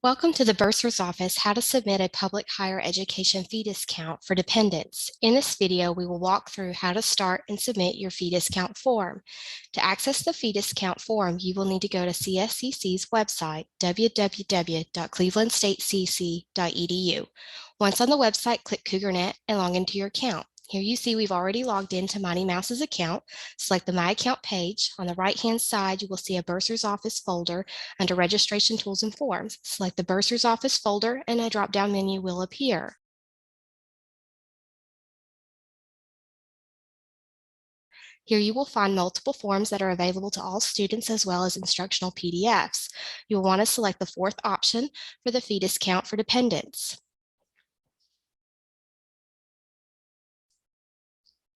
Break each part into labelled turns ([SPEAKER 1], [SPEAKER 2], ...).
[SPEAKER 1] Welcome to the Bursar's Office, How to Submit a Public Higher Education Fee Discount for Dependents. In this video, we will walk through how to start and submit your fee discount form. To access the fee discount form, you will need to go to CSCC's website, www.clevelandstatecc.edu. Once on the website, click CougarNet and log into your account. Here you see we've already logged into Mighty Mouse's account. Select the My Account page. On the right-hand side, you will see a Bursar's Office folder under Registration Tools and Forms. Select the Bursar's Office folder and a drop-down menu will appear. Here you will find multiple forms that are available to all students as well as instructional PDFs. You will want to select the fourth option for the fee discount for dependents.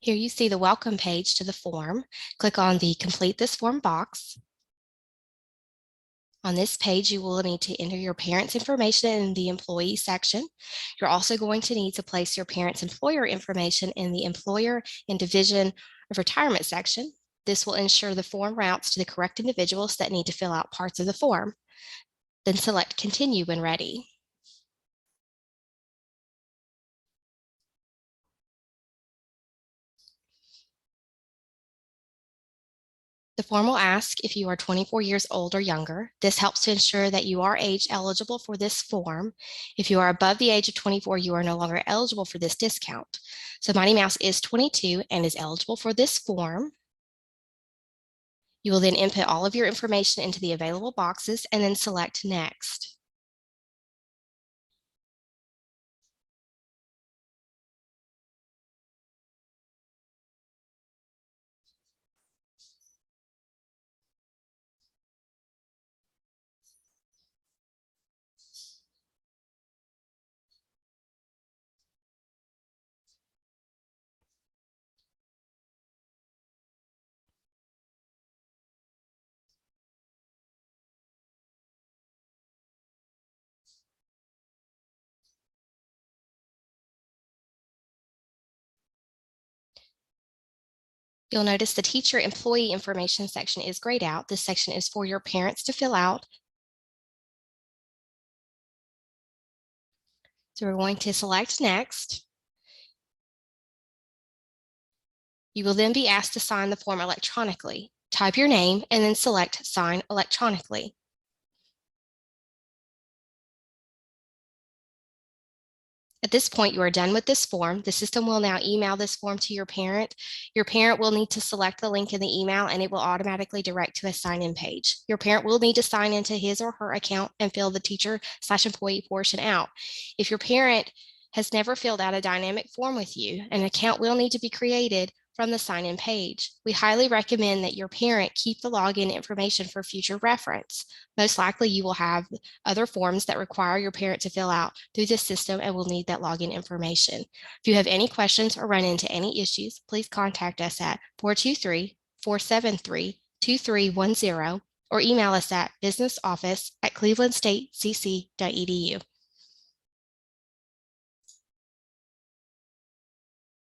[SPEAKER 1] Here you see the welcome page to the form. Click on the Complete This Form box. On this page, you will need to enter your parents' information in the employee section. You're also going to need to place your parents' employer information in the employer and division of retirement section. This will ensure the form routes to the correct individuals that need to fill out parts of the form. Then select Continue when ready. The form will ask if you are 24 years old or younger. This helps to ensure that you are age eligible for this form. If you are above the age of 24, you are no longer eligible for this discount. So Mighty Mouse is 22 and is eligible for this form. You will then input all of your information into the available boxes and then select Next. You'll notice the teacher employee information section is grayed out. This section is for your parents to fill out. So we're going to select Next. You will then be asked to sign the form electronically. Type your name and then select Sign electronically. At this point, you are done with this form. The system will now email this form to your parent. Your parent will need to select the link in the email and it will automatically direct to a sign-in page. Your parent will need to sign into his or her account and fill the teacher/employee portion out. If your parent has never filled out a dynamic form with you, an account will need to be created from the sign-in page. We highly recommend that your parent keep the login information for future reference. Most likely you will have other forms that require your parent to fill out through this system and will need that login information. If you have any questions or run into any issues, please contact us at 423-473-2310 or email us at businessoffice@clevelandstatecc.edu.